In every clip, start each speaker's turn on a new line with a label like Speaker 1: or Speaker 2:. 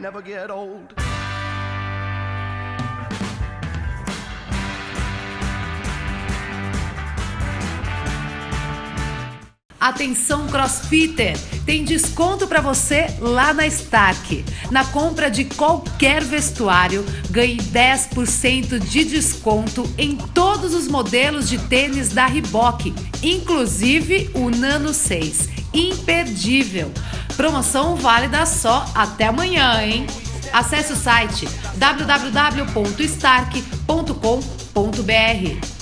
Speaker 1: never get old.
Speaker 2: Atenção crossfitter, tem desconto para você lá na Stark. Na compra de qualquer vestuário, ganhe 10% de desconto em todos os modelos de tênis da Reebok, inclusive o Nano 6. Imperdível. Promoção válida só até amanhã, hein? Acesse o site www.stark.com.br.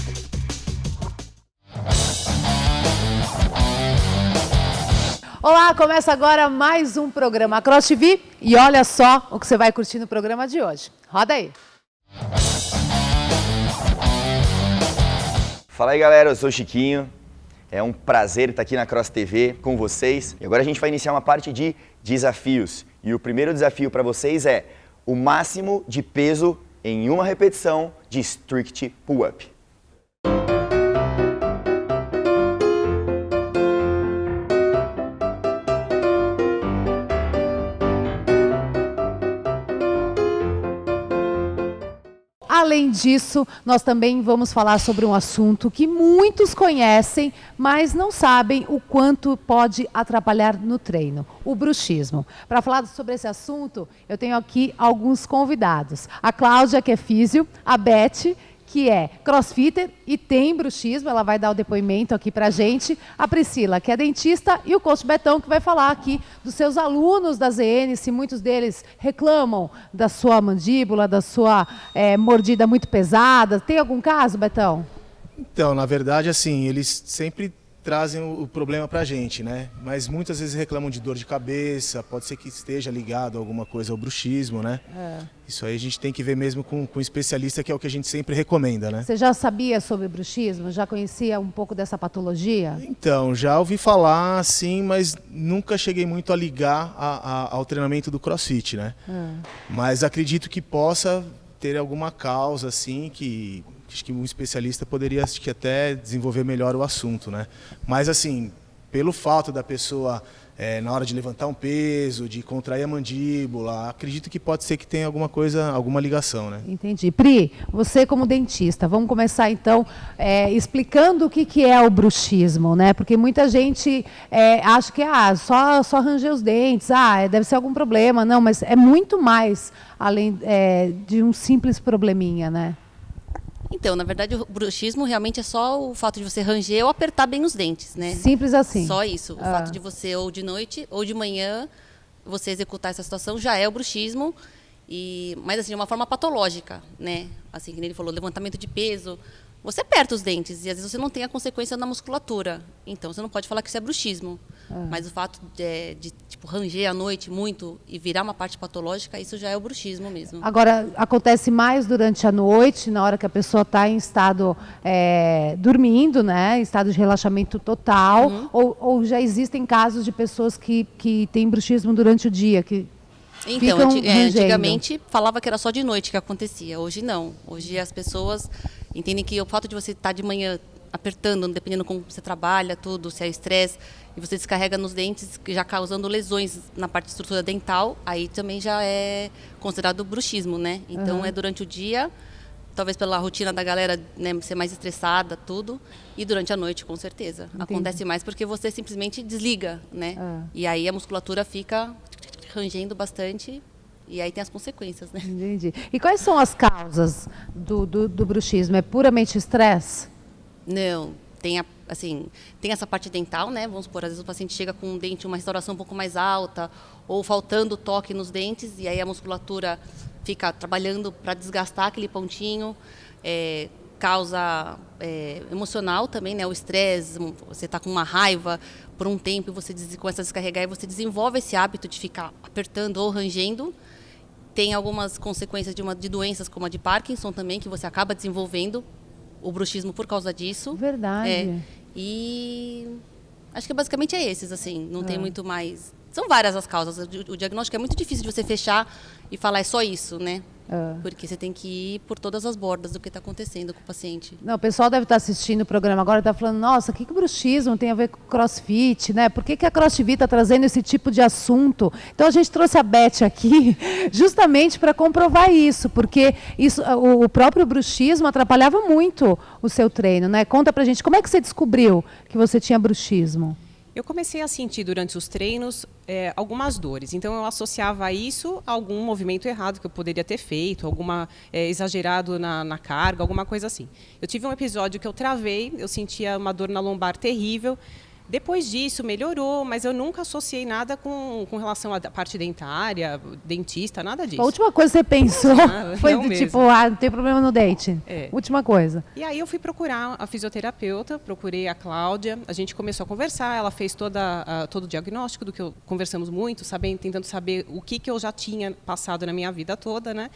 Speaker 2: Olá, começa agora mais um programa Cross TV e olha só o que você vai curtir no programa de hoje. Roda aí.
Speaker 3: Fala aí galera, eu sou o Chiquinho, é um prazer estar aqui na Cross TV com vocês. E agora a gente vai iniciar uma parte de desafios. E o primeiro desafio para vocês é o máximo de peso em uma repetição de Strict Pull-Up.
Speaker 2: Além disso, nós também vamos falar sobre um assunto que muitos conhecem, mas não sabem o quanto pode atrapalhar no treino, o bruxismo. Para falar sobre esse assunto, eu tenho aqui alguns convidados. A Cláudia, que é físio, a Beth, que é crossfitter e tem bruxismo, ela vai dar o depoimento aqui pra gente. A Priscila, que é dentista, e o coach Betão, que vai falar aqui dos seus alunos da ZN, se muitos deles reclamam da sua mandíbula, da sua mordida muito pesada. Tem algum caso, Betão?
Speaker 4: Então, na verdade, assim, eles sempre trazem o problema pra gente, né? Mas muitas vezes reclamam de dor de cabeça, pode ser que esteja ligado a alguma coisa ao bruxismo, né? Isso aí a gente tem que ver mesmo com um especialista, que é o que a gente sempre recomenda, né?
Speaker 2: Você já sabia sobre bruxismo? Já conhecia um pouco dessa patologia?
Speaker 4: Então, já ouvi falar, sim, mas nunca cheguei muito a ligar ao treinamento do CrossFit, né? Mas acredito que possa ter alguma causa, assim, que acho que um especialista poderia até desenvolver melhor o assunto, né? Mas assim, pelo fato da pessoa, na hora de levantar um peso, de contrair a mandíbula, acredito que pode ser que tenha alguma coisa, alguma ligação, né?
Speaker 2: Entendi. Pri, você como dentista, vamos começar então explicando o que é o bruxismo, né? Porque muita gente acha que só ranger os dentes, deve ser algum problema. Não, mas é muito mais além de um simples probleminha, né?
Speaker 5: Então, na verdade, o bruxismo realmente é só o fato de você ranger ou apertar bem os dentes, né?
Speaker 2: Simples assim.
Speaker 5: Só isso. O fato de você, ou de noite ou de manhã, você executar essa situação já é o bruxismo. Mas, assim, de uma forma patológica, né? Assim, que nem ele falou, levantamento de peso. Você aperta os dentes e, às vezes, você não tem a consequência na musculatura. Então, você não pode falar que isso é bruxismo. Mas o fato de tipo, ranger à noite muito e virar uma parte patológica, isso já é o bruxismo mesmo.
Speaker 2: Agora, acontece mais durante a noite, na hora que a pessoa está em estado dormindo, né? Em estado de relaxamento total. Ou já existem casos de pessoas que têm bruxismo durante o dia, que
Speaker 5: então,
Speaker 2: ficam
Speaker 5: antigamente falava que era só de noite que acontecia. Hoje não. Hoje as pessoas entendem que o fato de você estar de manhã apertando, dependendo como você trabalha, tudo, se é estresse, e você descarrega nos dentes, já causando lesões na parte de estrutura dental, aí também já é considerado bruxismo, né? Então é durante o dia, talvez pela rotina da galera, né, ser mais estressada, tudo, e durante a noite, com certeza. Entendi. Acontece mais porque você simplesmente desliga, né? E aí a musculatura fica rangendo bastante. E aí tem as consequências, né?
Speaker 2: Entendi. E quais são as causas do bruxismo? É puramente estresse?
Speaker 5: Não, tem essa parte dental, né? Vamos supor, às vezes o paciente chega com um dente, uma restauração um pouco mais alta, ou faltando toque nos dentes, e aí a musculatura fica trabalhando para desgastar aquele pontinho, causa emocional também, né? O estresse, você está com uma raiva por um tempo e você começa a descarregar e você desenvolve esse hábito de ficar apertando ou rangendo. Tem algumas consequências de doenças como a de Parkinson também, que você acaba desenvolvendo o bruxismo por causa disso.
Speaker 2: Verdade.
Speaker 5: E acho que basicamente é esses, assim, não tem muito mais. São várias as causas. O diagnóstico é muito difícil de você fechar e falar é só isso, né? Porque você tem que ir por todas as bordas do que está acontecendo com o paciente.
Speaker 2: Não, o pessoal deve estar assistindo o programa agora e está falando, nossa, o que o bruxismo tem a ver com crossfit, né? Por que a CrossFit está trazendo esse tipo de assunto? Então a gente trouxe a Beth aqui justamente para comprovar isso, porque o próprio bruxismo atrapalhava muito o seu treino, né? Conta pra gente, como é que você descobriu que você tinha bruxismo?
Speaker 1: Eu comecei a sentir durante os treinos algumas dores. Então eu associava isso a algum movimento errado que eu poderia ter feito, alguma exagerado na carga, alguma coisa assim. Eu tive um episódio que eu travei, eu sentia uma dor na lombar terrível. Depois disso, melhorou, mas eu nunca associei nada com relação à parte dentária, dentista, nada disso.
Speaker 2: A última coisa que você pensou foi do tipo, não tem problema no dente. Última coisa.
Speaker 1: E aí eu fui procurar a fisioterapeuta, procurei a Cláudia, a gente começou a conversar, ela fez todo o diagnóstico do que conversamos muito, tentando saber o que eu já tinha passado na minha vida toda, né?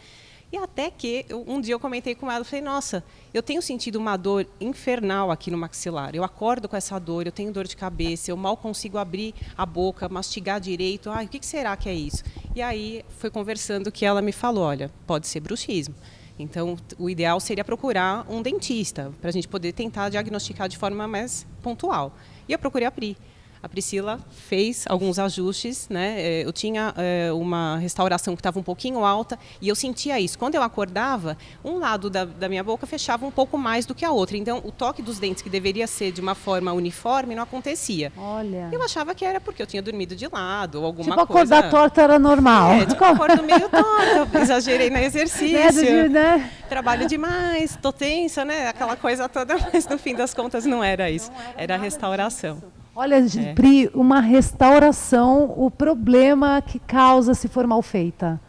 Speaker 1: E até que um dia eu comentei com ela, falei, nossa, eu tenho sentido uma dor infernal aqui no maxilar. Eu acordo com essa dor, eu tenho dor de cabeça, eu mal consigo abrir a boca, mastigar direito. O que será que é isso? E aí foi conversando que ela me falou, olha, pode ser bruxismo. Então, o ideal seria procurar um dentista, para a gente poder tentar diagnosticar de forma mais pontual. E eu procurei a Pri. A Priscila fez alguns ajustes, né? Eu tinha uma restauração que estava um pouquinho alta e eu sentia isso. Quando eu acordava, um lado da minha boca fechava um pouco mais do que a outra. Então, o toque dos dentes, que deveria ser de uma forma uniforme, não acontecia.
Speaker 2: Olha.
Speaker 1: Eu achava que era porque eu tinha dormido de lado ou alguma
Speaker 2: coisa.
Speaker 1: Tipo,
Speaker 2: acordar torta era normal.
Speaker 1: Tipo, eu acordo meio torta, exagerei no exercício,
Speaker 2: né?
Speaker 1: Trabalho demais, tô tensa, né? Aquela coisa toda, mas no fim das contas não era isso. Era a restauração.
Speaker 2: Olha, Pri, uma restauração, o problema que causa se for mal feita.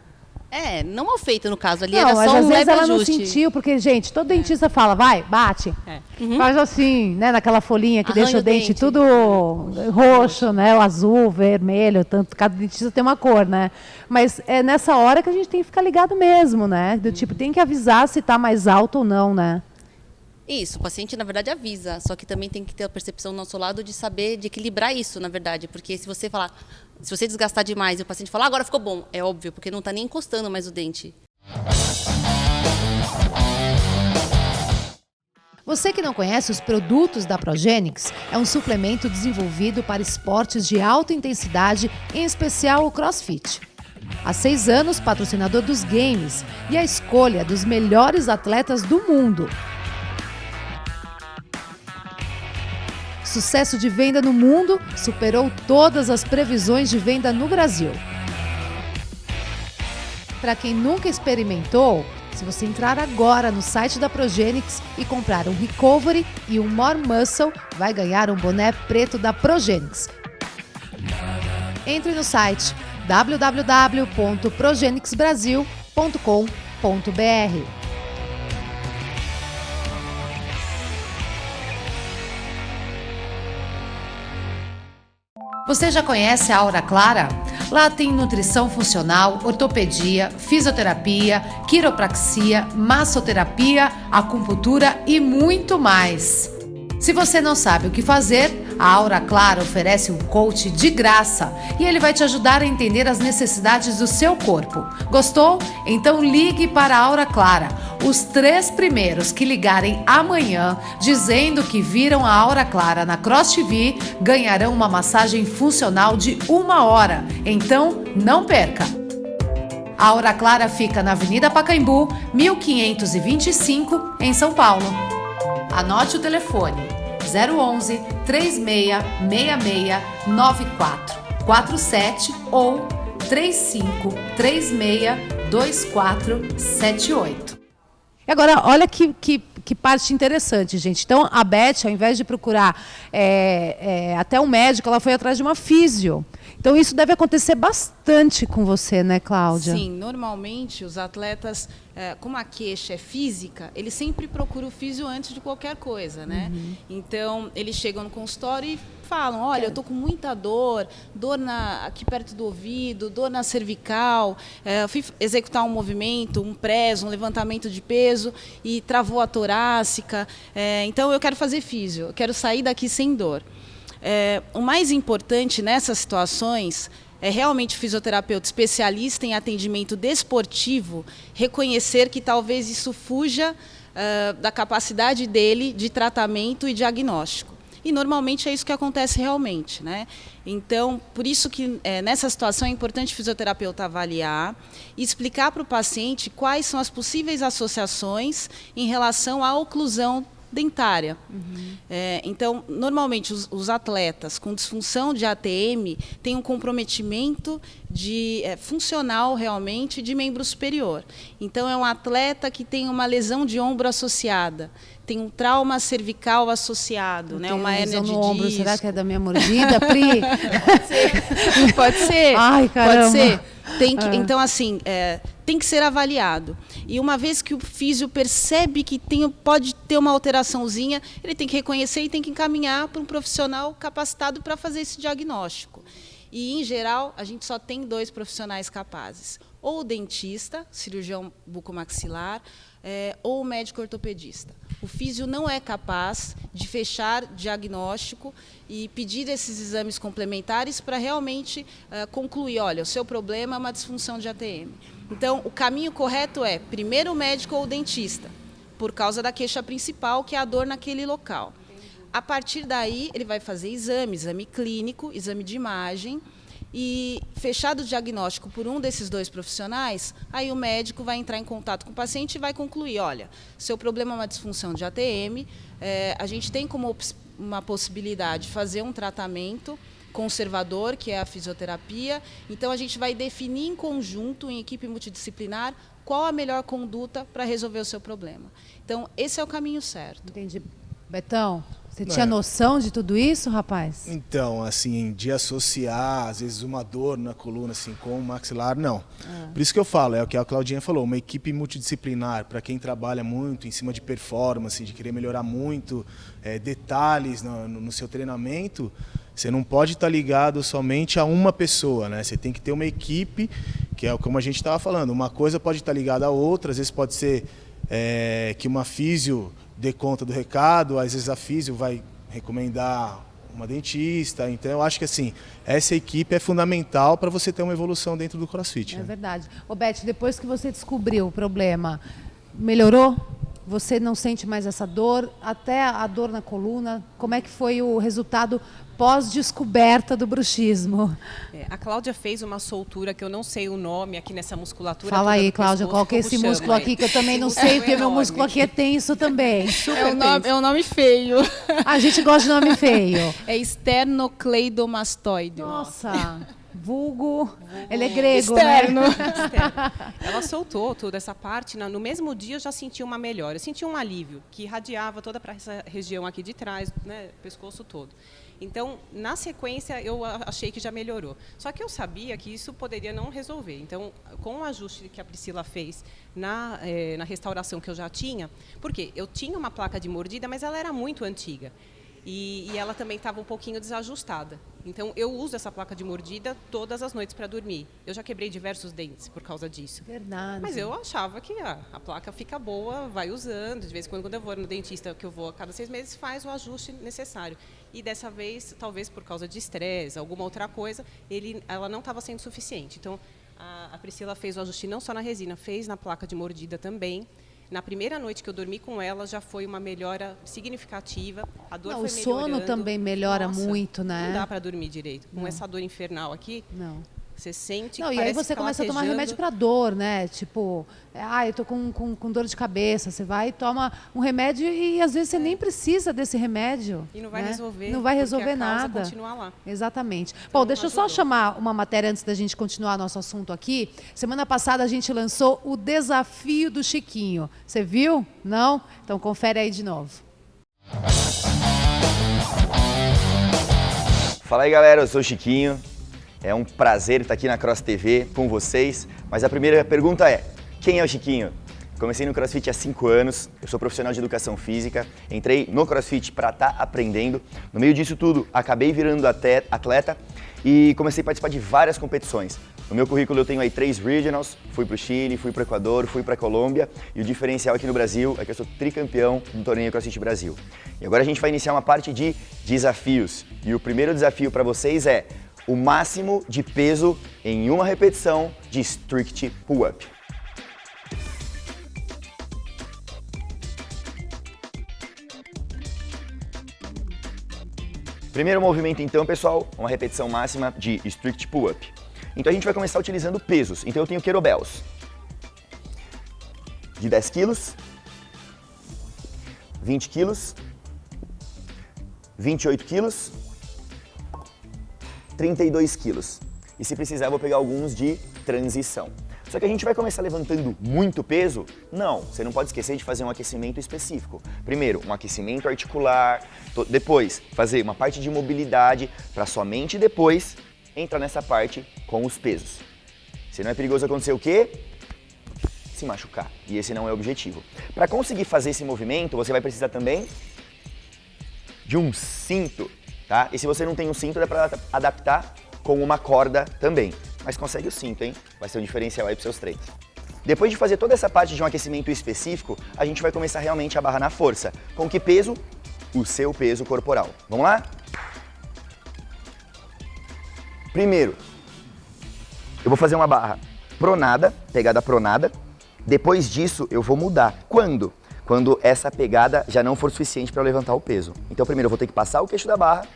Speaker 5: Não mal feita no caso, ali
Speaker 2: não,
Speaker 5: era
Speaker 2: mas
Speaker 5: só
Speaker 2: às
Speaker 5: um
Speaker 2: vezes
Speaker 5: leve
Speaker 2: ela
Speaker 5: ajuste.
Speaker 2: não sentiu, porque, gente, todo dentista fala, vai, bate, faz assim, né, naquela folhinha que deixa o dente tudo roxo, né, o azul, vermelho, tanto, cada dentista tem uma cor, né, mas é nessa hora que a gente tem que ficar ligado mesmo, né, do tipo, tem que avisar se está mais alto ou não, né.
Speaker 5: Isso, o paciente, na verdade, avisa, só que também tem que ter a percepção do nosso lado de saber, de equilibrar isso, na verdade, porque se você desgastar demais e o paciente falar, agora ficou bom, é óbvio, porque não está nem encostando mais o dente.
Speaker 2: Você que não conhece os produtos da Progenix, é um suplemento desenvolvido para esportes de alta intensidade, em especial o CrossFit. Há 6 anos, patrocinador dos games e a escolha dos melhores atletas do mundo. Sucesso de venda no mundo, superou todas as previsões de venda no Brasil. Para quem nunca experimentou, se você entrar agora no site da Progenix e comprar um Recovery e um More Muscle, vai ganhar um boné preto da Progenix. Entre no site www.progenixbrasil.com.br. Você já conhece a Aura Clara? Lá tem nutrição funcional, ortopedia, fisioterapia, quiropraxia, massoterapia, acupuntura e muito mais. Se você não sabe o que fazer, a Aura Clara oferece um coach de graça e ele vai te ajudar a entender as necessidades do seu corpo. Gostou? Então ligue para a Aura Clara. Os 3 primeiros que ligarem amanhã dizendo que viram a Aura Clara na Cross TV ganharão uma massagem funcional de 1 hora. Então não perca! A Aura Clara fica na Avenida Pacaembu, 1525, em São Paulo. Anote o telefone 011 3666 9447 ou 3536 2478. E agora, olha que parte interessante, gente. Então, a Beth, ao invés de procurar até um médico, ela foi atrás de uma físio. Então, isso deve acontecer bastante com você, né, Cláudia?
Speaker 6: Sim, normalmente os atletas, como a queixa é física, eles sempre procuram o físio antes de qualquer coisa, né? Uhum. Então, eles chegam no consultório e falam, olha, eu estou com muita dor aqui perto do ouvido, dor na cervical, fui executar um movimento, um press, um levantamento de peso e travou a torácica, então eu quero fazer físio, eu quero sair daqui sem dor. O mais importante nessas situações é realmente fisioterapeuta especialista em atendimento desportivo reconhecer que talvez isso fuja da capacidade dele de tratamento e diagnóstico. E normalmente é isso que acontece realmente, né? Então, por isso que nessa situação é importante o fisioterapeuta avaliar e explicar para o paciente quais são as possíveis associações em relação à oclusão dentária. Então, normalmente os atletas com disfunção de ATM têm um comprometimento funcional realmente de membro superior. Então, é um atleta que tem uma lesão de ombro associada, tem um trauma cervical associado, né? Uma hérnia de
Speaker 2: ombro.
Speaker 6: disco.
Speaker 2: Será que é da minha mordida, Pri?
Speaker 6: Pode ser.
Speaker 2: Ai, caramba.
Speaker 6: Pode ser. Então, assim, tem que ser avaliado. E uma vez que o físio percebe que pode ter uma alteraçãozinha, ele tem que reconhecer e tem que encaminhar para um profissional capacitado para fazer esse diagnóstico. E, em geral, a gente só tem 2 profissionais capazes. Ou o dentista, cirurgião bucomaxilar, ou o médico ortopedista. O físio não é capaz de fechar diagnóstico e pedir esses exames complementares para realmente concluir, olha, o seu problema é uma disfunção de ATM. Então, o caminho correto é, primeiro o médico ou o dentista, por causa da queixa principal, que é a dor naquele local. A partir daí, ele vai fazer exame clínico, exame de imagem, e fechado o diagnóstico por um desses 2 profissionais, aí o médico vai entrar em contato com o paciente e vai concluir, olha, seu problema é uma disfunção de ATM, a gente tem como uma possibilidade fazer um tratamento conservador, que é a fisioterapia, então a gente vai definir em conjunto, em equipe multidisciplinar, qual a melhor conduta para resolver o seu problema. Então, esse é o caminho certo.
Speaker 2: Entendi. Betão, você tinha noção de tudo isso, rapaz?
Speaker 4: Então, assim, de associar, às vezes, uma dor na coluna assim, com o maxilar, não. Por isso que eu falo, é o que a Claudinha falou, uma equipe multidisciplinar, para quem trabalha muito em cima de performance, de querer melhorar muito detalhes no seu treinamento, você não pode estar ligado somente a uma pessoa, né? Você tem que ter uma equipe, que é como a gente estava falando, uma coisa pode estar ligada a outra, às vezes pode ser que uma físio dê conta do recado, às vezes a físio vai recomendar uma dentista. Então, eu acho que assim, essa equipe é fundamental para você ter uma evolução dentro do CrossFit.
Speaker 2: É verdade. Ô, Beth, depois que você descobriu o problema, melhorou? Você não sente mais essa dor? Até a dor na coluna? Como é que foi o resultado pós-descoberta do bruxismo?
Speaker 1: A Cláudia fez uma soltura que eu não sei o nome aqui nessa musculatura.
Speaker 2: Fala aí, Cláudia, qual que é esse músculo aqui que eu também não sei, porque meu músculo aqui é tenso também.
Speaker 6: É um nome feio.
Speaker 2: A gente gosta de nome feio.
Speaker 6: É esternocleidomastoide.
Speaker 2: Nossa, vulgo. Ele é grego,
Speaker 6: externo.
Speaker 2: né?
Speaker 1: Ela soltou toda essa parte. No mesmo dia eu já senti uma melhora. Eu senti um alívio que irradiava toda para essa região aqui de trás, né, pescoço todo. Então, na sequência, eu achei que já melhorou. Só que eu sabia que isso poderia não resolver. Então, com o ajuste que a Priscila fez na restauração que eu já tinha, porque eu tinha uma placa de mordida, mas ela era muito antiga. E ela também estava um pouquinho desajustada. Então, eu uso essa placa de mordida todas as noites para dormir. Eu já quebrei diversos dentes por causa disso.
Speaker 2: Verdade.
Speaker 1: Mas eu achava que a placa fica boa, vai usando. De vez em quando eu vou no dentista, que eu vou a cada 6 meses, faz o ajuste necessário. E dessa vez, talvez por causa de estresse, alguma outra coisa, ela não estava sendo suficiente. Então, a Priscila fez o ajuste não só na resina, fez na placa de mordida também. Na primeira noite que eu dormi com ela, já foi uma melhora significativa. A dor foi melhorando.
Speaker 2: O sono também melhora muito, né?
Speaker 1: Não dá para dormir direito. Com essa dor infernal aqui,
Speaker 2: não.
Speaker 1: Você sente
Speaker 2: não,
Speaker 1: que
Speaker 2: e aí você começa a tomar remédio para dor, né? Tipo, eu tô com dor de cabeça. Você vai e toma um remédio e às vezes você nem precisa desse remédio.
Speaker 1: E não vai resolver.
Speaker 2: Não vai resolver
Speaker 1: a causa
Speaker 2: nada.
Speaker 1: Continuar lá.
Speaker 2: Exatamente.
Speaker 1: Então,
Speaker 2: Bom, deixa eu só chamar uma matéria antes da gente continuar nosso assunto aqui. Semana passada a gente lançou o desafio do Chiquinho. Você viu? Não? Então confere aí de novo.
Speaker 3: Fala aí, galera, eu sou o Chiquinho. É um prazer estar aqui na Cross TV com vocês, mas a primeira pergunta é, quem é o Chiquinho? Comecei no CrossFit há 5 anos, eu sou profissional de educação física, entrei no CrossFit para estar aprendendo. No meio disso tudo, acabei virando atleta e comecei a participar de várias competições. No meu currículo eu tenho aí 3 regionals, fui para o Chile, fui para o Equador, fui para a Colômbia e o diferencial aqui no Brasil é que eu sou tricampeão do torneio CrossFit Brasil. E agora a gente vai iniciar uma parte de desafios e o primeiro desafio para vocês é: o máximo de peso em uma repetição de strict pull-up. Primeiro movimento então, pessoal, uma repetição máxima de strict pull-up. Então a gente vai começar utilizando pesos. Então eu tenho kettlebells de 10 quilos, 20 quilos, 28 quilos, 32 quilos. E se precisar eu vou pegar alguns de transição. Só que a gente vai começar levantando muito peso? Não, você não pode esquecer de fazer um aquecimento específico. Primeiro, um aquecimento articular, depois fazer uma parte de mobilidade para somente depois entrar nessa parte com os pesos. Senão é perigoso acontecer o quê? Se machucar. E esse não é o objetivo. Para conseguir fazer esse movimento, você vai precisar também de um cinto, tá? E se você não tem um cinto, dá para adaptar com uma corda também. Mas consegue o cinto, hein? Vai ser um diferencial aí para os seus treinos. Depois de fazer toda essa parte de um aquecimento específico, a gente vai começar realmente a barra na força. Com que peso? O seu peso corporal. Vamos lá? Primeiro, eu vou fazer uma barra pronada, pegada pronada. Depois disso, eu vou mudar. Quando? Quando essa pegada já não for suficiente para eu levantar o peso. Então, primeiro eu vou ter que passar o queixo da barra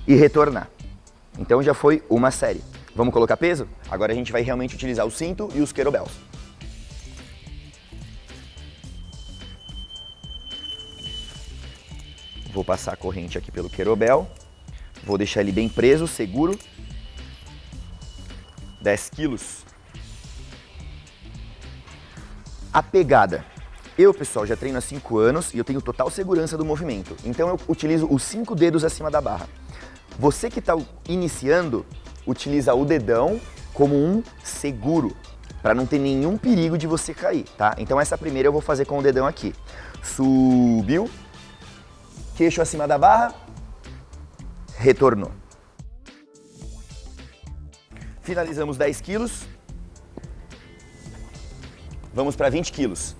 Speaker 3: e retornar. Então já foi uma série. Vamos colocar peso? Agora a gente vai realmente utilizar o cinto e os kettlebells. Vou passar a corrente aqui pelo kettlebell. Vou deixar ele bem preso, seguro. 10 quilos. A pegada. Eu, pessoal, já treino há 5 anos e eu tenho total segurança do movimento. Então eu utilizo os 5 dedos acima da barra. Você que está iniciando, utiliza o dedão como um seguro, para não ter nenhum perigo de você cair, tá? Então essa primeira eu vou fazer com o dedão aqui. Subiu, queixo acima da barra, retornou. Finalizamos 10 quilos. Vamos para 20 quilos.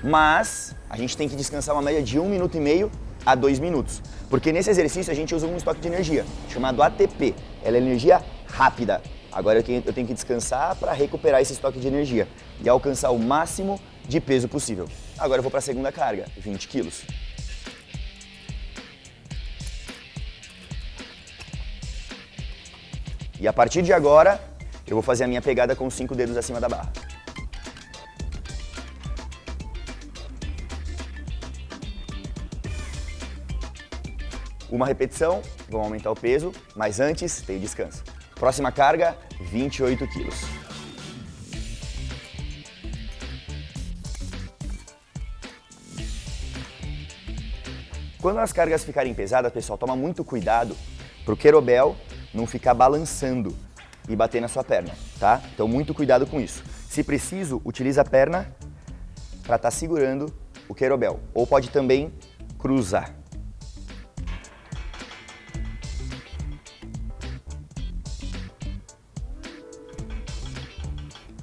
Speaker 3: Mas a gente tem que descansar uma média de 1 minuto e meio a 2 minutos. Porque nesse exercício a gente usa um estoque de energia, chamado ATP. Ela é energia rápida. Agora eu tenho que descansar para recuperar esse estoque de energia e alcançar o máximo de peso possível. Agora eu vou para a segunda carga, 20 quilos. E a partir de agora, eu vou fazer a minha pegada com os 5 dedos acima da barra. Uma repetição, vamos aumentar o peso, mas antes tem o descanso. Próxima carga, 28 quilos. Quando as cargas ficarem pesadas, pessoal, toma muito cuidado para o kettlebell não ficar balançando e bater na sua perna, tá? Então muito cuidado com isso. Se preciso, utiliza a perna para estar segurando o kettlebell. Ou pode também cruzar.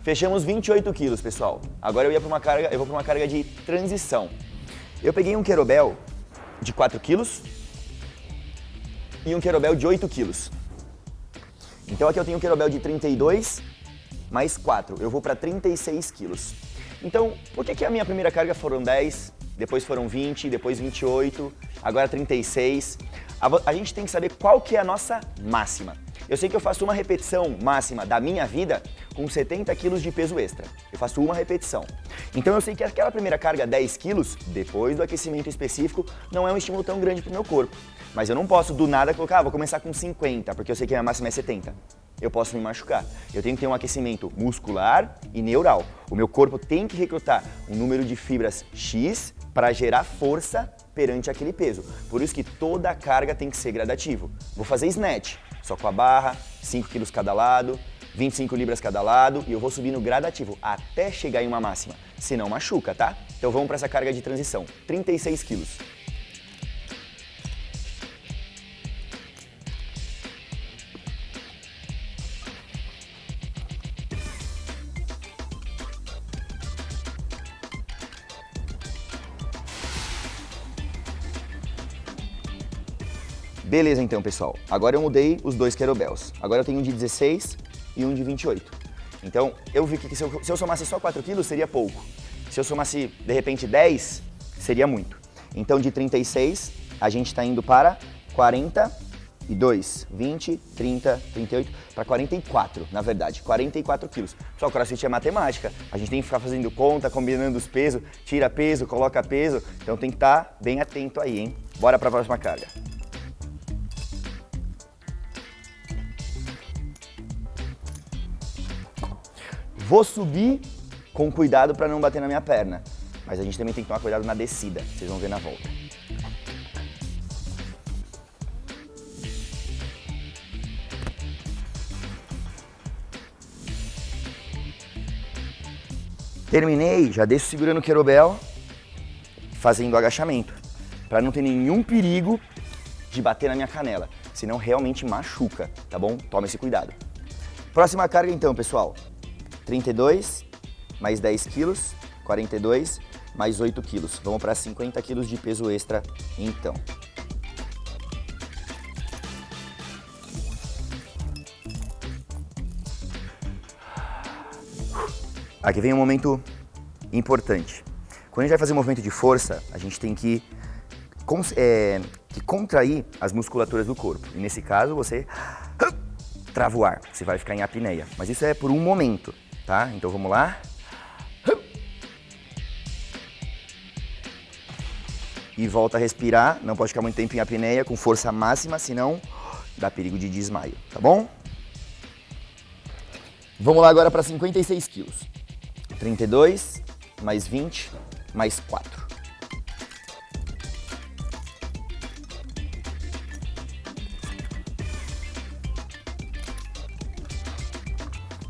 Speaker 3: Fechamos 28 quilos, pessoal. Agora eu vou para uma carga de transição. Eu peguei um kettlebell de 4 quilos e um kettlebell de 8 quilos. Então aqui eu tenho um kettlebell de 32 mais 4. Eu vou para 36 quilos. Então, por que a minha primeira carga foram 10, depois foram 20, depois 28, agora 36? A gente tem que saber qual que é a nossa máxima. Eu sei que eu faço uma repetição máxima da minha vida com 70 quilos de peso extra. Eu faço uma repetição. Então eu sei que aquela primeira carga, 10 quilos, depois do aquecimento específico, não é um estímulo tão grande para o meu corpo. Mas eu não posso do nada colocar, vou começar com 50, porque eu sei que a minha máxima é 70. Eu posso me machucar. Eu tenho que ter um aquecimento muscular e neural. O meu corpo tem que recrutar um número de fibras X para gerar força perante aquele peso. Por isso que toda a carga tem que ser gradativo. Vou fazer snatch, só com a barra, 5 quilos cada lado, 25 libras cada lado, e eu vou subindo gradativo até chegar em uma máxima. Senão machuca, tá? Então vamos para essa carga de transição, 36 quilos. Beleza então, pessoal. Agora eu mudei os 2 kettlebells. Agora eu tenho um de 16 e um de 28. Então, eu vi que se eu somasse só 4 quilos, seria pouco. Se eu somasse, de repente, 10, seria muito. Então, de 36, a gente está indo para 42, 20, 30, 38, para 44, na verdade, 44 quilos. Só o CrossFit é matemática, a gente tem que ficar fazendo conta, combinando os pesos, tira peso, coloca peso, então tem que estar bem atento aí, hein? Bora para a próxima carga. Vou subir com cuidado para não bater na minha perna, mas a gente também tem que tomar cuidado na descida, vocês vão ver na volta. Terminei, já desço segurando o kettlebell, fazendo o agachamento, para não ter nenhum perigo de bater na minha canela, senão realmente machuca, tá bom? Toma esse cuidado. Próxima carga então, pessoal. 32, mais 10 quilos, 42, mais 8 quilos. Vamos para 50 quilos de peso extra, então. Aqui vem um momento importante. Quando a gente vai fazer um movimento de força, a gente tem que contrair as musculaturas do corpo. E nesse caso, você trava o ar, você vai ficar em apneia. Mas isso é por um momento, tá? Então vamos lá. E volta a respirar, não pode ficar muito tempo em apneia, com força máxima, senão dá perigo de desmaio, tá bom? Vamos lá agora para 56 quilos. 32, mais 20, mais 4.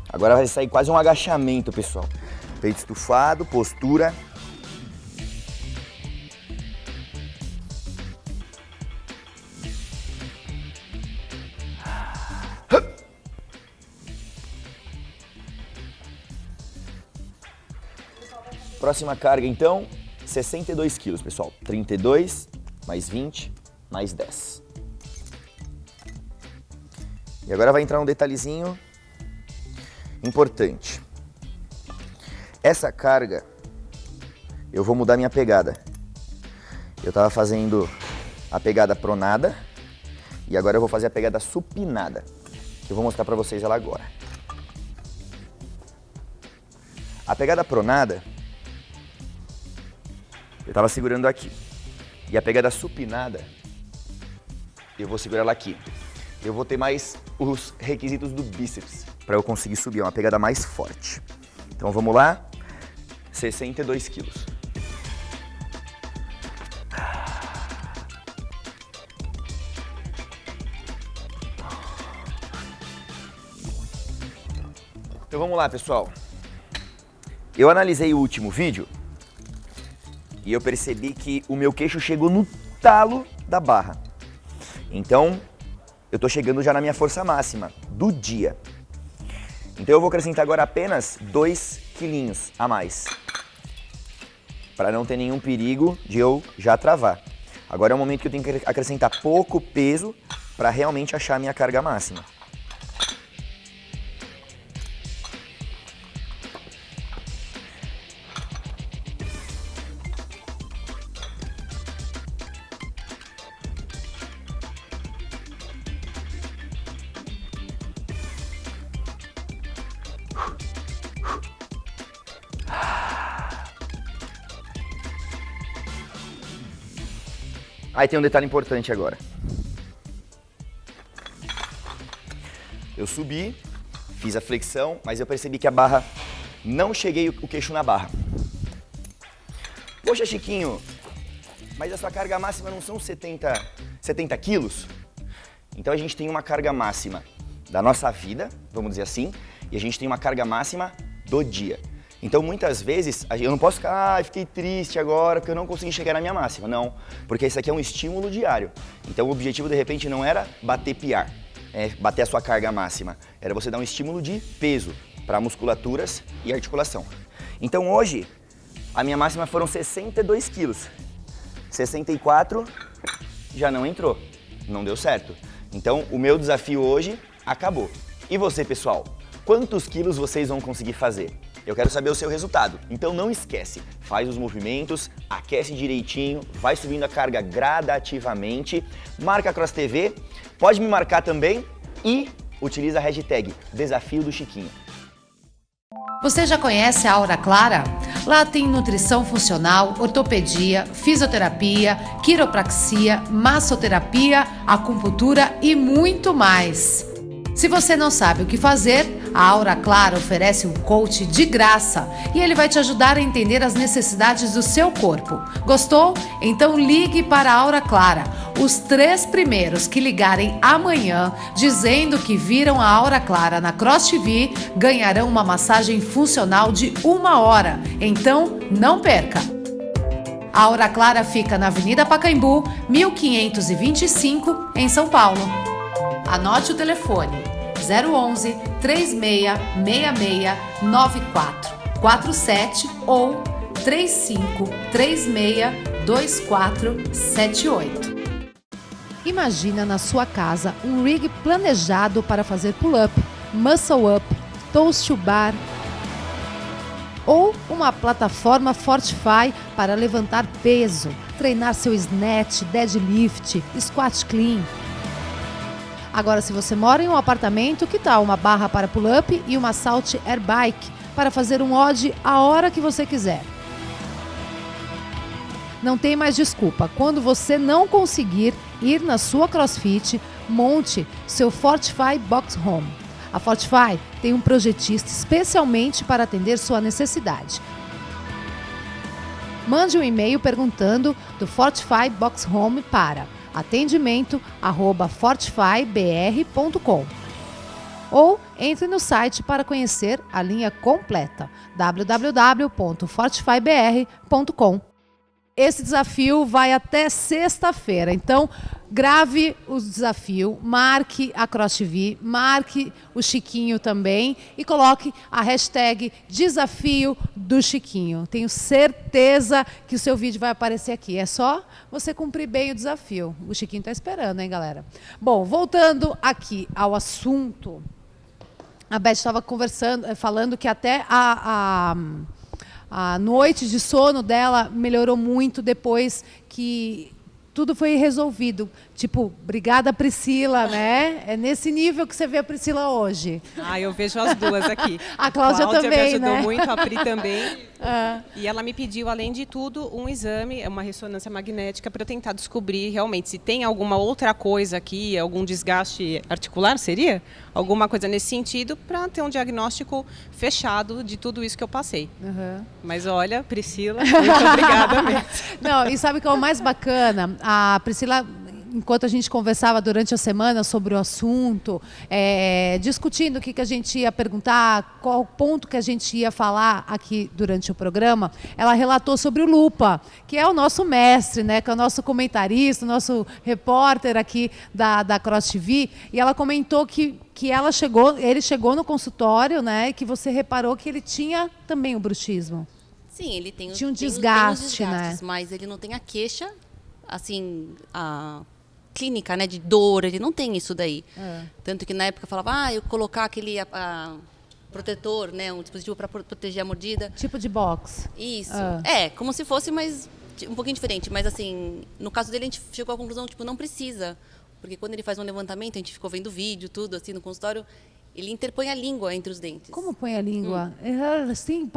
Speaker 3: Agora vai sair quase um agachamento, pessoal. Peito estufado, postura. Próxima carga, então, 62 quilos, pessoal. 32, mais 20, mais 10. E agora vai entrar um detalhezinho importante. Essa carga, eu vou mudar minha pegada. Eu estava fazendo a pegada pronada e agora eu vou fazer a pegada supinada. Eu vou mostrar para vocês ela agora. A pegada pronada, eu estava segurando aqui. E a pegada supinada, eu vou segurar ela aqui. Eu vou ter mais os requisitos do bíceps para eu conseguir subir, é uma pegada mais forte. Então vamos lá, 62 quilos. Então vamos lá, pessoal. Eu analisei o último vídeo e eu percebi que o meu queixo chegou no talo da barra. Então, eu tô chegando já na minha força máxima do dia. Então eu vou acrescentar agora apenas 2 quilinhos a mais, para não ter nenhum perigo de eu já travar. Agora é o momento que eu tenho que acrescentar pouco peso para realmente achar a minha carga máxima. Aí tem um detalhe importante agora. Eu subi, fiz a flexão, mas eu percebi que a barra, não cheguei o queixo na barra. Poxa, Chiquinho, mas a sua carga máxima não são 70 quilos? Então a gente tem uma carga máxima da nossa vida, vamos dizer assim, e a gente tem uma carga máxima do dia. Então, muitas vezes, eu não posso ficar, fiquei triste agora porque eu não consegui chegar na minha máxima. Não, porque isso aqui é um estímulo diário. Então, o objetivo, de repente, não era bater PR, bater a sua carga máxima. Era você dar um estímulo de peso para musculaturas e articulação. Então, hoje, a minha máxima foram 62 quilos. 64 já não entrou. não deu certo. Então, o meu desafio hoje acabou. E você, pessoal? Quantos quilos vocês vão conseguir fazer? Eu quero saber o seu resultado. Então não esquece, faz os movimentos, aquece direitinho, vai subindo a carga gradativamente, marca a Cross TV, pode me marcar também e utiliza a hashtag Desafio do Chiquinho.
Speaker 2: Você já conhece a Aura Clara? Lá tem nutrição funcional, ortopedia, fisioterapia, quiropraxia, massoterapia, acupuntura e muito mais. Se você não sabe o que fazer, a Aura Clara oferece um coach de graça e ele vai te ajudar a entender as necessidades do seu corpo. Gostou? Então ligue para a Aura Clara. Os 3 primeiros que ligarem amanhã dizendo que viram a Aura Clara na Cross TV ganharão uma massagem funcional de 1 hora. Então não perca! A Aura Clara fica na Avenida Pacaembu, 1525, em São Paulo. Anote o telefone 011 3666 9447 ou 3536 2478. Imagina na sua casa um rig planejado para fazer pull-up, muscle-up, toast to bar ou uma plataforma Fortify para levantar peso, treinar seu snatch, deadlift, squat clean. Agora, se você mora em um apartamento, que tal uma barra para pull-up e uma Salt Air Bike para fazer um odd a hora que você quiser? Não tem mais desculpa. Quando você não conseguir ir na sua CrossFit, monte seu Fortify Box Home. A Fortify tem um projetista especialmente para atender sua necessidade. Mande um e-mail perguntando do Fortify Box Home para atendimento@fortifybr.com ou entre no site para conhecer a linha completa www.fortifybr.com. Esse desafio vai até sexta-feira, então grave o desafio, marque a Cross TV, marque o Chiquinho também e coloque a hashtag Desafio do Chiquinho. Tenho certeza que o seu vídeo vai aparecer aqui, é só você cumprir bem o desafio. O Chiquinho está esperando, hein, galera? Bom, voltando aqui ao assunto, a Beth estava falando que até a noite de sono dela melhorou muito depois que tudo foi resolvido. Tipo, obrigada, Priscila, né? É nesse nível que você vê a Priscila hoje.
Speaker 1: Ah, eu vejo as duas aqui.
Speaker 2: A Cláudia também,
Speaker 1: me ajudou
Speaker 2: né?
Speaker 1: muito, a Pri também. E ela me pediu, além de tudo, um exame, uma ressonância magnética, para eu tentar descobrir realmente se tem alguma outra coisa aqui, algum desgaste articular, seria? Alguma coisa nesse sentido, para ter um diagnóstico fechado de tudo isso que eu passei. Mas olha, Priscila, muito obrigada mesmo.
Speaker 2: Não, e sabe o que é o mais bacana? A Priscila, enquanto a gente conversava durante a semana sobre o assunto, discutindo o que a gente ia perguntar, qual o ponto que a gente ia falar aqui durante o programa, ela relatou sobre o Lupa, que é o nosso mestre, né, que é o nosso comentarista, o nosso repórter aqui da Cross TV, e ela comentou que ele chegou no consultório, né, e que você reparou que ele tinha também o bruxismo.
Speaker 5: Sim, ele tem
Speaker 2: Tinha um
Speaker 5: tem
Speaker 2: desgaste,
Speaker 5: os desgastes,
Speaker 2: né?
Speaker 5: mas ele não tem a queixa, assim, a clínica, né, de dor, ele não tem isso daí. Tanto que na época falava, eu colocar aquele protetor, né, um dispositivo para proteger a mordida.
Speaker 2: Tipo de box.
Speaker 5: Isso. Como se fosse, mas um pouquinho diferente. Mas assim, no caso dele a gente chegou à conclusão, tipo, não precisa. Porque quando ele faz um levantamento, a gente ficou vendo vídeo, tudo assim, no consultório, ele interpõe a língua entre os dentes.
Speaker 2: Como põe a língua? Assim,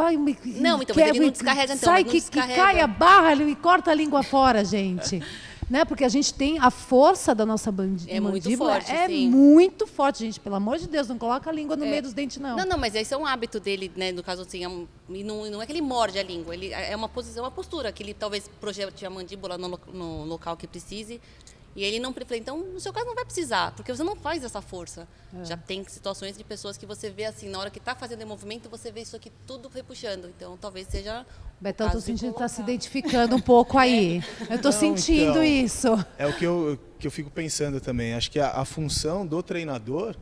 Speaker 5: Não, então, mas ele não descarrega, então.
Speaker 2: Sai
Speaker 5: não
Speaker 2: que cai a barra e corta a língua fora, gente. Né? Porque a gente tem a força da nossa mandíbula.
Speaker 5: É muito forte,
Speaker 2: é
Speaker 5: sim.
Speaker 2: muito forte, gente. Pelo amor de Deus, não coloca a língua no meio dos dentes, não.
Speaker 5: Não, mas esse é um hábito dele, né? No caso, assim, e não é que ele morde a língua, ele é uma posição, uma postura, que ele talvez projete a mandíbula no local que precise. E ele não prefere. Então, no seu caso, não vai precisar, porque você não faz essa força. Já tem situações de pessoas que você vê assim, na hora que está fazendo o movimento, você vê isso aqui tudo repuxando. Então, talvez seja.
Speaker 2: Betão, estou sentindo que está se identificando um pouco aí. Eu estou sentindo
Speaker 4: então,
Speaker 2: isso.
Speaker 4: É o que eu fico pensando também. Acho que a função do treinador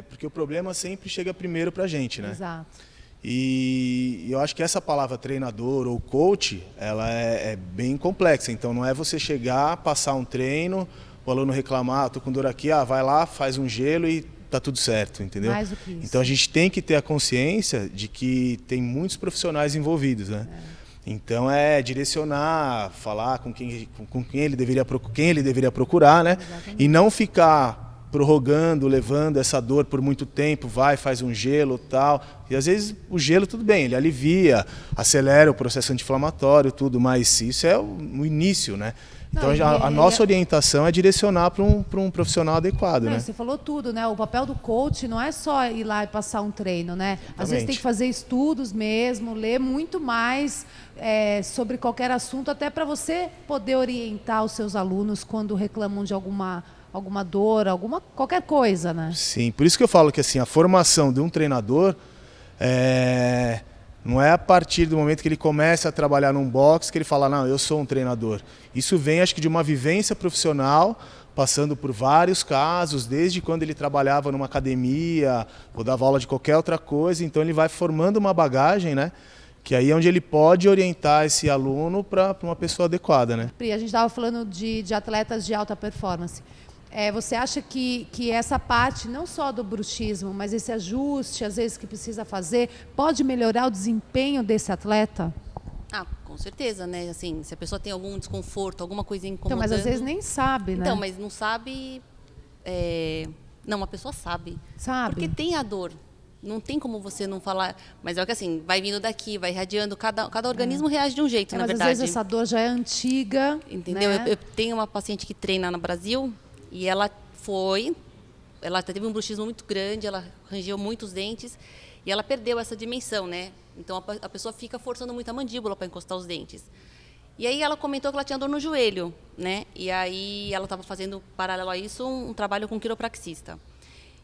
Speaker 4: porque o problema sempre chega primeiro para a gente, né?
Speaker 2: Exato.
Speaker 4: E eu acho que essa palavra treinador ou coach, ela é bem complexa. Então não é você chegar, passar um treino, o aluno reclamar, tô com dor aqui, vai lá, faz um gelo e tá tudo certo, entendeu?
Speaker 2: Mais do que isso.
Speaker 4: Então a gente tem que ter a consciência de que tem muitos profissionais envolvidos, né? Então é direcionar, falar com quem ele deveria procurar, né? E não ficar prorrogando, levando essa dor por muito tempo, faz um gelo, tal. E às vezes o gelo tudo bem, ele alivia, acelera o processo anti-inflamatório, tudo, mas isso é o início, né? Então a nossa orientação é direcionar para um profissional adequado, né?
Speaker 2: Você falou tudo, né? O papel do coach não é só ir lá e passar um treino, né? Às vezes tem que fazer estudos mesmo, ler muito mais sobre qualquer assunto, até para você poder orientar os seus alunos quando reclamam de alguma dor, qualquer coisa, né?
Speaker 4: Sim, por isso que eu falo que assim, a formação de um treinador não é a partir do momento que ele começa a trabalhar num box que ele fala, não, eu sou um treinador. Isso vem, acho que, de uma vivência profissional, passando por vários casos, desde quando ele trabalhava numa academia, ou dava aula de qualquer outra coisa. Então ele vai formando uma bagagem, né? Que aí é onde ele pode orientar esse aluno para uma pessoa adequada, né?
Speaker 2: Pri, a gente estava falando de atletas de alta performance. Você acha que essa parte, não só do bruxismo, mas esse ajuste, às vezes, que precisa fazer, pode melhorar o desempenho desse atleta?
Speaker 5: Com certeza, né? Assim, se a pessoa tem algum desconforto, alguma coisinha incomodando...
Speaker 2: Então, mas às vezes nem sabe, né?
Speaker 5: Então, mas não sabe... Não, a pessoa sabe.
Speaker 2: Sabe.
Speaker 5: Porque tem a dor. Não tem como você não falar... Mas é que assim, vai vindo daqui, vai irradiando, cada organismo reage de um jeito, na verdade.
Speaker 2: Mas às vezes essa dor já é antiga,
Speaker 5: entendeu?
Speaker 2: Né?
Speaker 5: Eu tenho uma paciente que treina no Brasil e ela teve um bruxismo muito grande, ela rangeu muitos dentes e ela perdeu essa dimensão, né? Então a pessoa fica forçando muito a mandíbula para encostar os dentes. E aí ela comentou que ela tinha dor no joelho, né? E aí ela estava fazendo, paralelo a isso, um trabalho com um quiropraxista.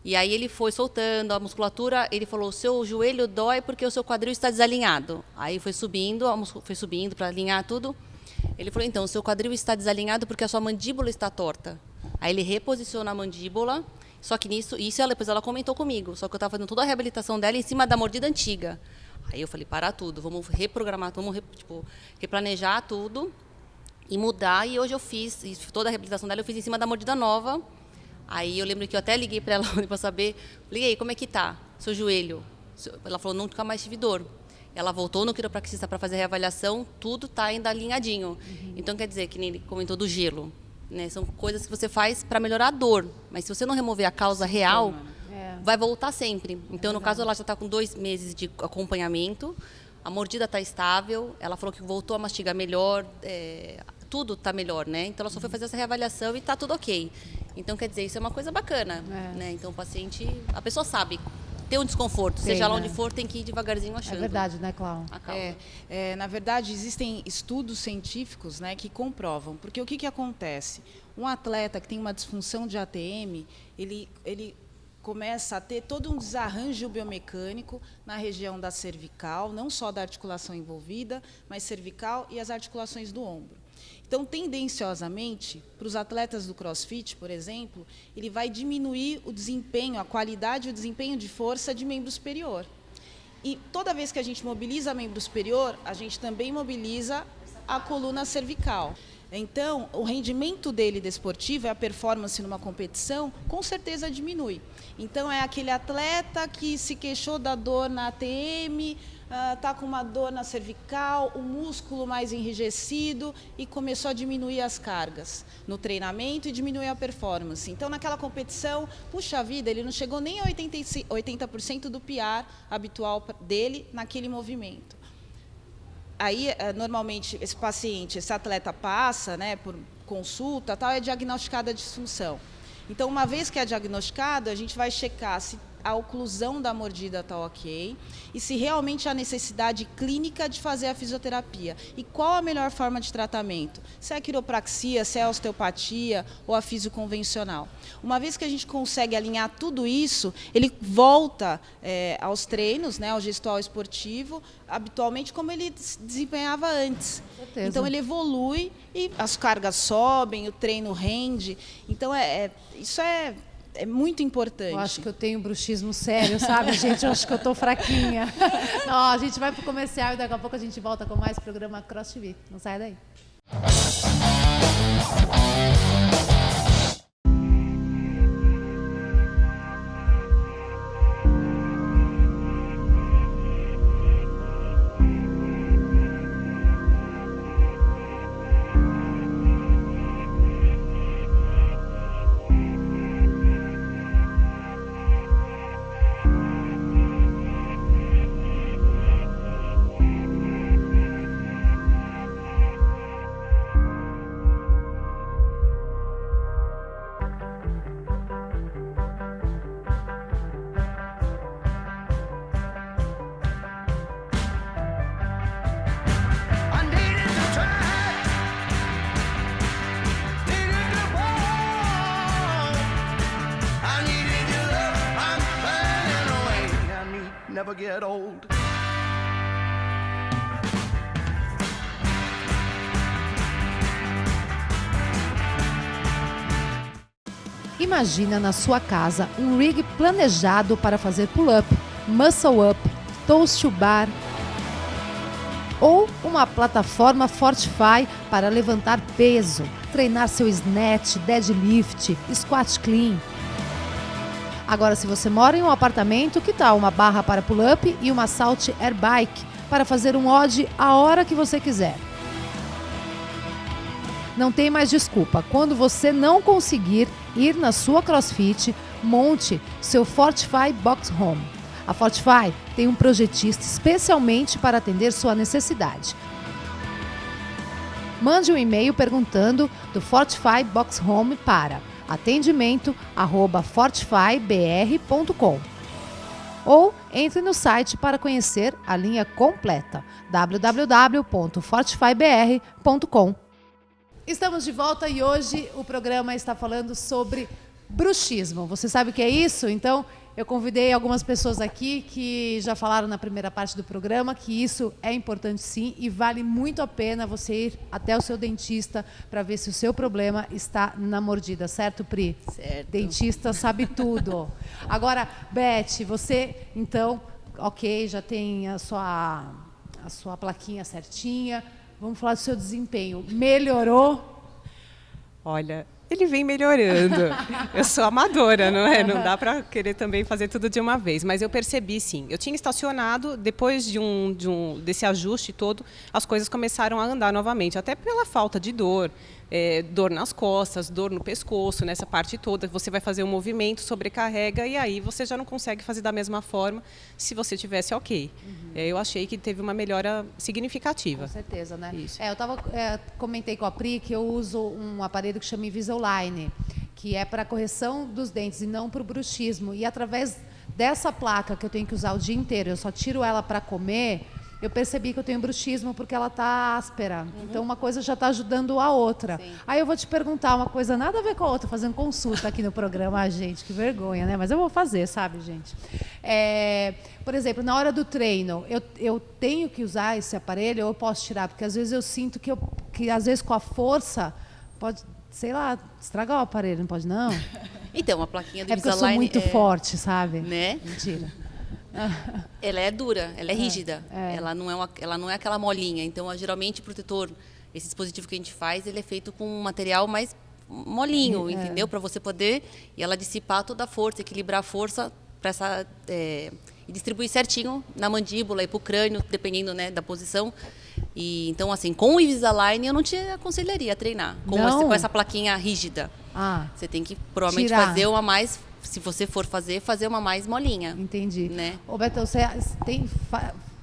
Speaker 5: E aí ele foi soltando a musculatura, ele falou, o seu joelho dói porque o seu quadril está desalinhado. Aí foi subindo para alinhar tudo. Ele falou, então, o seu quadril está desalinhado porque a sua mandíbula está torta. Aí ele reposiciona a mandíbula, só que depois ela comentou comigo, só que eu estava fazendo toda a reabilitação dela em cima da mordida antiga. Aí eu falei, para tudo, vamos reprogramar, replanejar tudo e mudar. E hoje eu fiz toda a reabilitação dela, eu fiz em cima da mordida nova. Aí eu lembro que eu até liguei para ela para saber, falei, como é que tá seu joelho? Ela falou, nunca mais tive dor. Ela voltou no quiropraxista para fazer a reavaliação, tudo está ainda alinhadinho. Então, quer dizer, que nem ele comentou do gelo, né? São coisas que você faz para melhorar a dor. Mas se você não remover a causa real, vai voltar sempre. Então, no caso, ela já está com 2 meses de acompanhamento, a mordida está estável, ela falou que voltou a mastigar melhor, tudo está melhor, né? Então, ela só foi fazer essa reavaliação e está tudo ok. Então, quer dizer, isso é uma coisa bacana, né? Então, o paciente, a pessoa sabe, tem um desconforto, seja lá onde for, tem que ir devagarzinho achando.
Speaker 2: É verdade, né, Cláudia?
Speaker 6: Na verdade, existem estudos científicos, né, que comprovam. Porque o que acontece? Um atleta que tem uma disfunção de ATM, ele começa a ter todo um desarranjo biomecânico na região da cervical, não só da articulação envolvida, mas cervical e as articulações do ombro. Então, tendenciosamente, para os atletas do CrossFit, por exemplo, ele vai diminuir o desempenho, a qualidade e o desempenho de força de membro superior. E toda vez que a gente mobiliza membro superior, a gente também mobiliza a coluna cervical. Então, o rendimento dele desportivo, a performance numa competição, com certeza diminui. Então, é aquele atleta que se queixou da dor na ATM, está com uma dor na cervical, o músculo mais enrijecido e começou a diminuir as cargas no treinamento e diminuir a performance. Então, naquela competição, puxa vida, ele não chegou nem a 80% do PR habitual dele naquele movimento. Aí, normalmente, esse paciente, esse atleta passa, né, por consulta, tal, é diagnosticada a disfunção. Então, uma vez que é diagnosticado, a gente vai checar se a oclusão da mordida está ok e se realmente há necessidade clínica de fazer a fisioterapia. E qual a melhor forma de tratamento? Se é a quiropraxia, se é a osteopatia ou a fisio convencional. Uma vez que a gente consegue alinhar tudo isso, ele volta aos treinos, né, ao gestual esportivo, habitualmente como ele desempenhava antes. Então ele evolui e as cargas sobem, o treino rende. Então isso é muito importante.
Speaker 2: Eu acho que eu tenho bruxismo sério, sabe, gente? Eu acho que eu tô fraquinha. Ó, a gente vai pro comercial e daqui a pouco a gente volta com mais programa Cross TV. Não sai daí.
Speaker 7: never get old.
Speaker 2: Imagina na sua casa um rig planejado para fazer pull-up, muscle-up, toast to bar ou uma plataforma Fortify para levantar peso, treinar seu snatch, deadlift, squat clean. Agora, se você mora em um apartamento, que tal uma barra para pull-up e uma Salt Air Bike para fazer um odd a hora que você quiser? Não tem mais desculpa. Quando você não conseguir ir na sua CrossFit, monte seu Fortify Box Home. A Fortify tem um projetista especialmente para atender sua necessidade. Mande um e-mail perguntando do Fortify Box Home para atendimento@fortifybr.com ou entre no site para conhecer a linha completa www.fortifybr.com. Estamos de volta e hoje o programa está falando sobre bruxismo. Você sabe o que é isso? Então, eu convidei algumas pessoas aqui que já falaram na primeira parte do programa que isso é importante sim e vale muito a pena você ir até o seu dentista para ver se o seu problema está na mordida, certo, Pri?
Speaker 5: Certo.
Speaker 2: Dentista sabe tudo. Agora, Beth, você, então, ok, já tem a sua plaquinha certinha. Vamos falar do seu desempenho. Melhorou?
Speaker 1: Olha, ele vem melhorando. Eu sou amadora, não é? Não dá para querer também fazer tudo de uma vez. Mas eu percebi, sim. Eu tinha estacionado, depois desse ajuste todo, as coisas começaram a andar novamente. Até pela falta de dor. Dor nas costas, dor no pescoço, nessa parte toda. Você vai fazer um movimento, sobrecarrega e aí você já não consegue fazer da mesma forma se você tivesse ok. Eu achei que teve uma melhora significativa.
Speaker 2: Com certeza, né?
Speaker 1: Isso.
Speaker 2: Comentei com a Pri que eu uso um aparelho que chama Invisalign, que é para correção dos dentes e não para o bruxismo. E através dessa placa que eu tenho que usar o dia inteiro, eu só tiro ela para comer, eu percebi que eu tenho bruxismo porque ela está áspera. Então, uma coisa já está ajudando a outra.
Speaker 5: Sim.
Speaker 2: Aí eu vou te perguntar uma coisa nada a ver com a outra, fazendo consulta aqui no programa. Ah, gente, que vergonha, né? Mas eu vou fazer, sabe, gente? Por exemplo, na hora do treino, eu tenho que usar esse aparelho ou eu posso tirar? Porque às vezes eu sinto que às vezes com a força pode, sei lá, estragar o aparelho, não pode não?
Speaker 5: Então, a plaquinha do
Speaker 2: É porque eu sou
Speaker 5: Invisalign
Speaker 2: muito forte, sabe?
Speaker 5: né?
Speaker 2: Mentira.
Speaker 5: Ela é dura, ela é rígida. Ela não é aquela molinha. Então, geralmente, o protetor, esse dispositivo que a gente faz, ele é feito com um material mais molinho, entendeu? Para você poder e ela dissipar toda a força, equilibrar a força para e distribuir certinho na mandíbula e para o crânio, dependendo, né, da posição. E então, assim, com o Invisalign eu não te aconselharia a treinar com essa plaquinha rígida. Você tem que provavelmente fazer uma mais. Se você for fazer uma mais molinha.
Speaker 2: Entendi.
Speaker 5: Né?
Speaker 2: Ô, Betão, você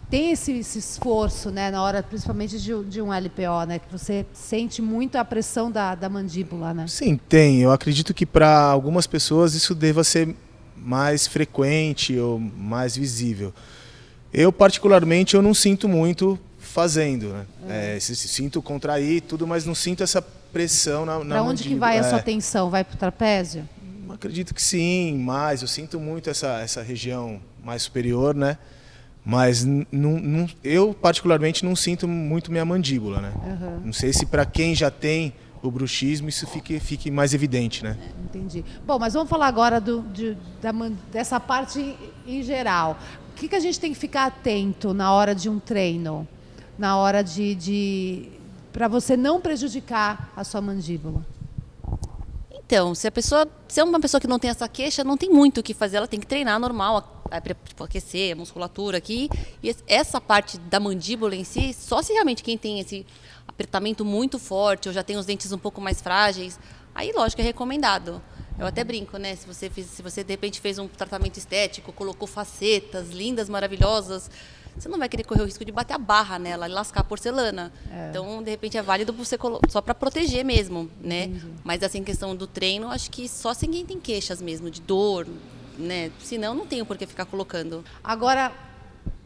Speaker 2: tem esse esforço, né, na hora, principalmente de um LPO, né, que você sente muito a pressão da mandíbula, né?
Speaker 4: Sim, tem. Eu acredito que para algumas pessoas isso deva ser mais frequente ou mais visível. Eu, particularmente, eu não sinto muito fazendo, né? Sinto contrair tudo, mas não sinto essa pressão na mandíbula.
Speaker 2: Para onde que vai a sua atenção? Vai para o trapézio?
Speaker 4: Acredito que sim, mas eu sinto muito essa região mais superior, né? Mas eu, particularmente, não sinto muito minha mandíbula, né? Não sei se para quem já tem o bruxismo isso fique mais evidente, né?
Speaker 2: Entendi. Bom, mas vamos falar agora dessa parte em geral. O que a gente tem que ficar atento na hora de um treino? Na hora para você não prejudicar a sua mandíbula?
Speaker 5: Então, se é uma pessoa que não tem essa queixa, não tem muito o que fazer, ela tem que treinar normal, tipo, aquecer a musculatura aqui. E essa parte da mandíbula em si, só se realmente quem tem esse apertamento muito forte ou já tem os dentes um pouco mais frágeis, aí lógico é recomendado. Eu até brinco, né? Se você de repente fez um tratamento estético, colocou facetas lindas, maravilhosas, você não vai querer correr o risco de bater a barra nela e lascar a porcelana. Então, de repente, é válido você só para proteger mesmo, né?
Speaker 2: Entendi.
Speaker 5: Mas, assim, questão do treino, acho que só se ninguém tem queixas mesmo, de dor, né? Senão, não tem por que ficar colocando.
Speaker 2: Agora,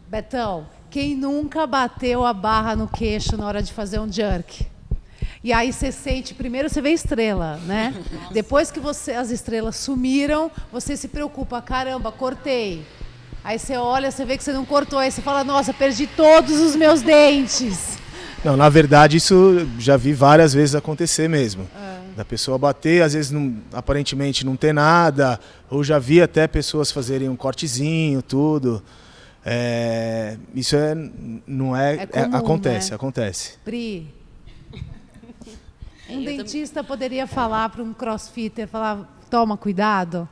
Speaker 2: Betão, quem nunca bateu a barra no queixo na hora de fazer um jerk? E aí você sente, primeiro você vê estrela, né? Depois que as estrelas sumiram, você se preocupa, caramba, cortei. Aí você olha, você vê que você não cortou, aí você fala, nossa, perdi todos os meus dentes.
Speaker 4: Não, na verdade, isso já vi várias vezes acontecer mesmo. Da pessoa bater, às vezes aparentemente não ter nada, ou já vi até pessoas fazerem um cortezinho, tudo. Isso não é,
Speaker 2: comum,
Speaker 4: acontece,
Speaker 2: né?
Speaker 4: acontece.
Speaker 2: Pri, um dentista poderia falar para um crossfitter, falar, toma cuidado?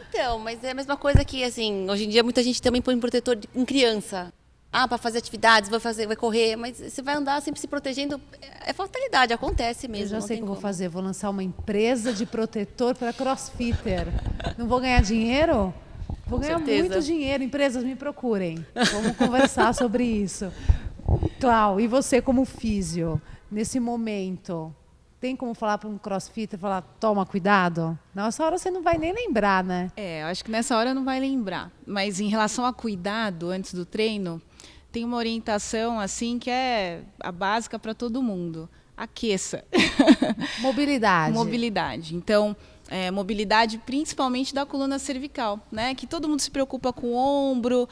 Speaker 5: Então, mas é a mesma coisa que, assim, hoje em dia muita gente também põe protetor em criança. Para fazer atividades, vai correr, mas você vai andar sempre se protegendo. É fatalidade, acontece mesmo.
Speaker 2: Eu já
Speaker 5: não
Speaker 2: sei o
Speaker 5: tem
Speaker 2: que eu vou
Speaker 5: como.
Speaker 2: fazer, vou lançar uma empresa de protetor para crossfitter. Não vou ganhar dinheiro? Vou ganhar
Speaker 5: certeza.
Speaker 2: muito dinheiro, empresas me procurem. Vamos conversar sobre isso. Clau, e você como físio, nesse momento, tem como falar para um crossfitter, falar, toma cuidado? Nessa hora você não vai nem lembrar, né?
Speaker 6: Eu acho que nessa hora não vai lembrar. Mas em relação a cuidado antes do treino, tem uma orientação assim que é a básica para todo mundo. Aqueça.
Speaker 2: Mobilidade.
Speaker 6: Mobilidade. Então, mobilidade principalmente da coluna cervical, né? Que todo mundo se preocupa com o ombro,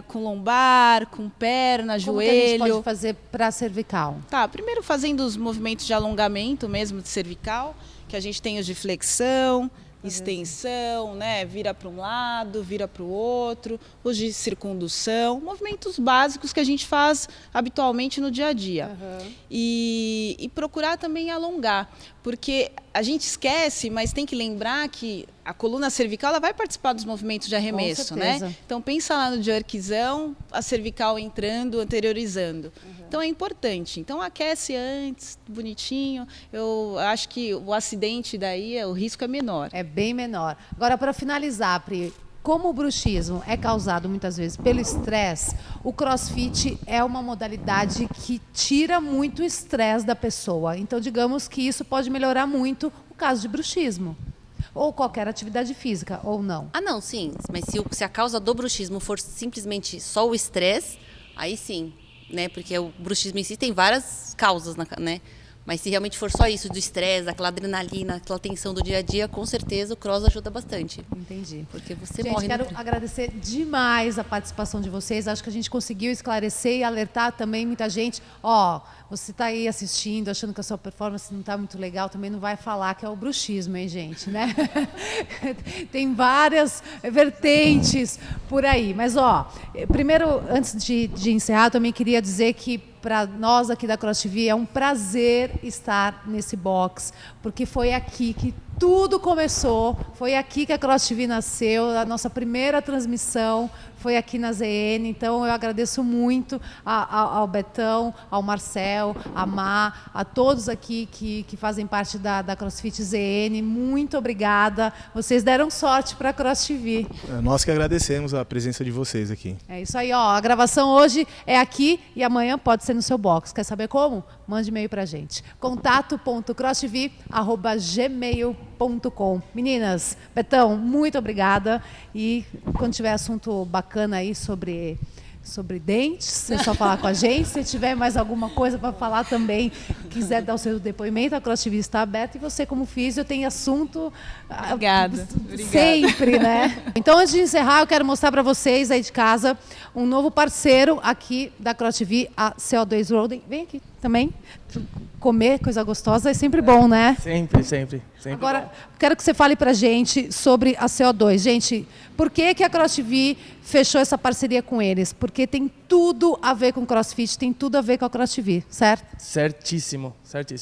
Speaker 6: com lombar, com perna,
Speaker 2: Como
Speaker 6: joelho.
Speaker 2: que a gente pode fazer para cervical?
Speaker 6: Tá, primeiro fazendo os movimentos de alongamento mesmo de cervical, que a gente tem os de flexão, extensão, né? Vira para um lado, vira para o outro, os de circundução, movimentos básicos que a gente faz habitualmente no dia a dia. E procurar também alongar, porque a gente esquece, mas tem que lembrar que a coluna cervical ela vai participar dos movimentos de arremesso, né?
Speaker 2: certeza.
Speaker 6: Então pensa lá no jerkzão, a cervical entrando, anteriorizando. Então é importante. Então aquece antes, bonitinho. Eu acho que o acidente daí, o risco é menor.
Speaker 2: É bem menor. Agora, para finalizar, Pri, como o bruxismo é causado muitas vezes pelo estresse, o crossfit é uma modalidade que tira muito o estresse da pessoa. Então, digamos que isso pode melhorar muito o caso de bruxismo. Ou qualquer atividade física, ou não.
Speaker 5: Não, sim. Mas se a causa do bruxismo for simplesmente só o estresse, aí sim, né? Porque o bruxismo em si tem várias causas, né? Mas se realmente for só isso, do estresse, aquela adrenalina, aquela tensão do dia a dia, com certeza o cross ajuda bastante.
Speaker 2: Entendi.
Speaker 5: Porque você
Speaker 2: Gente,
Speaker 5: morre.
Speaker 2: quero agradecer demais a participação de vocês. Acho que a gente conseguiu esclarecer e alertar também muita gente. Você está aí assistindo, achando que a sua performance não está muito legal, também não vai falar que é o bruxismo, hein, gente, né? Tem várias vertentes por aí. Mas, primeiro, antes de encerrar, também queria dizer que para nós aqui da Cross TV é um prazer estar nesse box, porque foi aqui que tudo começou, foi aqui que a Cross TV nasceu, a nossa primeira transmissão foi aqui na ZN, então eu agradeço muito ao Betão, ao Marcel, a Má, a todos aqui que fazem parte da CrossFit ZN, muito obrigada, vocês deram sorte para a Cross TV.
Speaker 4: Nós que agradecemos a presença de vocês aqui.
Speaker 2: É isso aí, a gravação hoje é aqui e amanhã pode ser no seu box. Quer saber como? Mande e-mail pra gente. contato.crosstv@gmail.com. Meninas, Betão, muito obrigada. E quando tiver assunto bacana aí sobre dentes, é só falar com a gente. Se tiver mais alguma coisa para falar também, quiser dar o seu depoimento, a Cross TV está aberta. E você, como físio, tem assunto
Speaker 6: Obrigada.
Speaker 2: Sempre, né? Então, antes de encerrar, eu quero mostrar para vocês aí de casa um novo parceiro aqui da Cross TV, a CO2 Roading. Vem aqui também. Comer coisa gostosa é sempre bom, né?
Speaker 7: Sempre.
Speaker 2: Agora, quero que você fale pra gente sobre a CO2. Gente, por que a Cross TV fechou essa parceria com eles? Porque tem tudo a ver com CrossFit, tem tudo a ver com a Cross TV, certo?
Speaker 7: Certíssimo,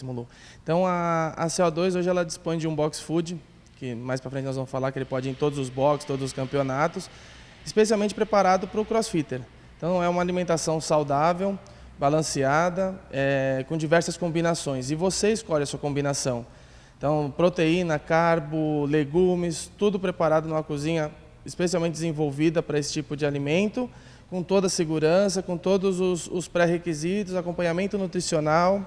Speaker 7: Lu. Então, a CO2 hoje ela dispõe de um box food, que mais para frente nós vamos falar que ele pode ir em todos os boxes, todos os campeonatos, especialmente preparado para o crossfitter. Então, é uma alimentação saudável, balanceada, com diversas combinações. E você escolhe a sua combinação. Então, proteína, carbo, legumes, tudo preparado numa cozinha especialmente desenvolvida para esse tipo de alimento, com toda a segurança, com todos os pré-requisitos, acompanhamento nutricional.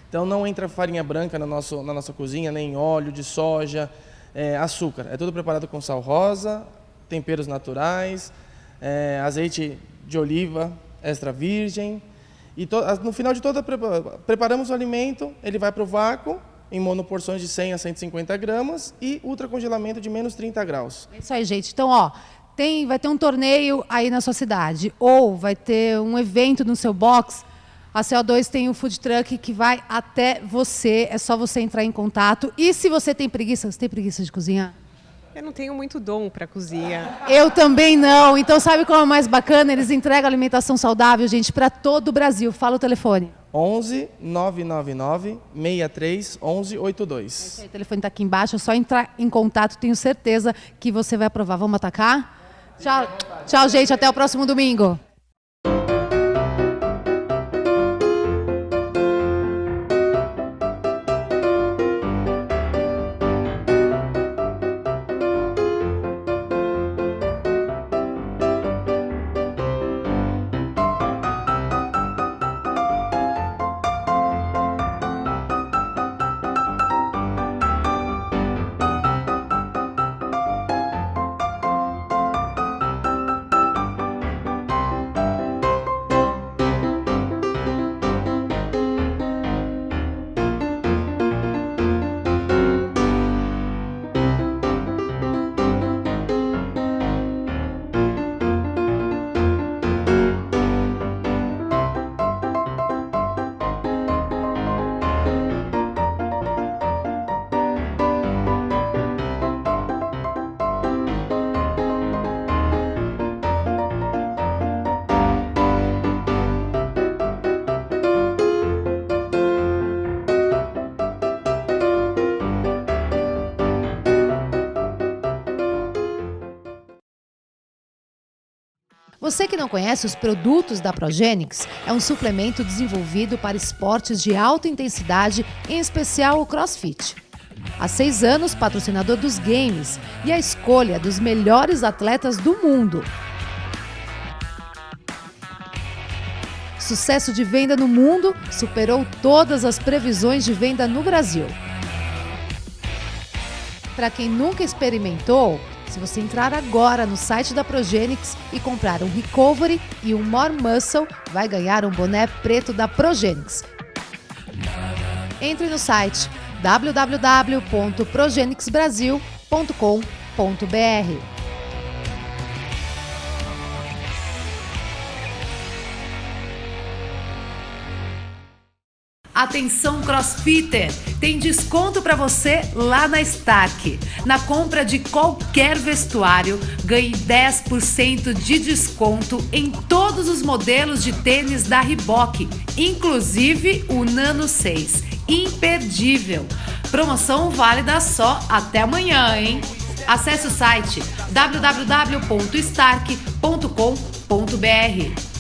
Speaker 7: Então, não entra farinha branca na nossa cozinha, nem óleo de soja, açúcar. É tudo preparado com sal rosa, temperos naturais, azeite de oliva extra virgem. E no final de toda, preparamos o alimento, ele vai para o vácuo, em monoporções de 100 a 150 gramas e ultracongelamento de menos 30 graus.
Speaker 2: É isso aí, gente. Então, vai ter um torneio aí na sua cidade, ou vai ter um evento no seu box, a CO2 tem um food truck que vai até você, é só você entrar em contato. E se você tem preguiça de cozinhar?
Speaker 1: Eu não tenho muito dom para cozinha.
Speaker 2: Eu também não. Então sabe qual é o mais bacana? Eles entregam alimentação saudável, gente, para todo o Brasil. Fala o telefone.
Speaker 7: 11 999 63 11 82.
Speaker 2: O telefone está aqui embaixo, é só entrar em contato, tenho certeza que você vai aprovar. Vamos atacar? Tchau, tchau, gente, até o próximo domingo. Você que não conhece os produtos da Progenix, é um suplemento desenvolvido para esportes de alta intensidade, em especial o CrossFit. Há 6 anos, patrocinador dos games e a escolha dos melhores atletas do mundo. Sucesso de venda no mundo, superou todas as previsões de venda no Brasil. Para quem nunca experimentou, se você entrar agora no site da Progenix e comprar um Recovery e um More Muscle, vai ganhar um boné preto da Progenix. Entre no site www.progenixbrasil.com.br. Atenção crossfitter, tem desconto para você lá na Stark. Na compra de qualquer vestuário, ganhe 10% de desconto em todos os modelos de tênis da Reebok, inclusive o Nano 6. Imperdível! Promoção válida só até amanhã, hein? Acesse o site www.stark.com.br.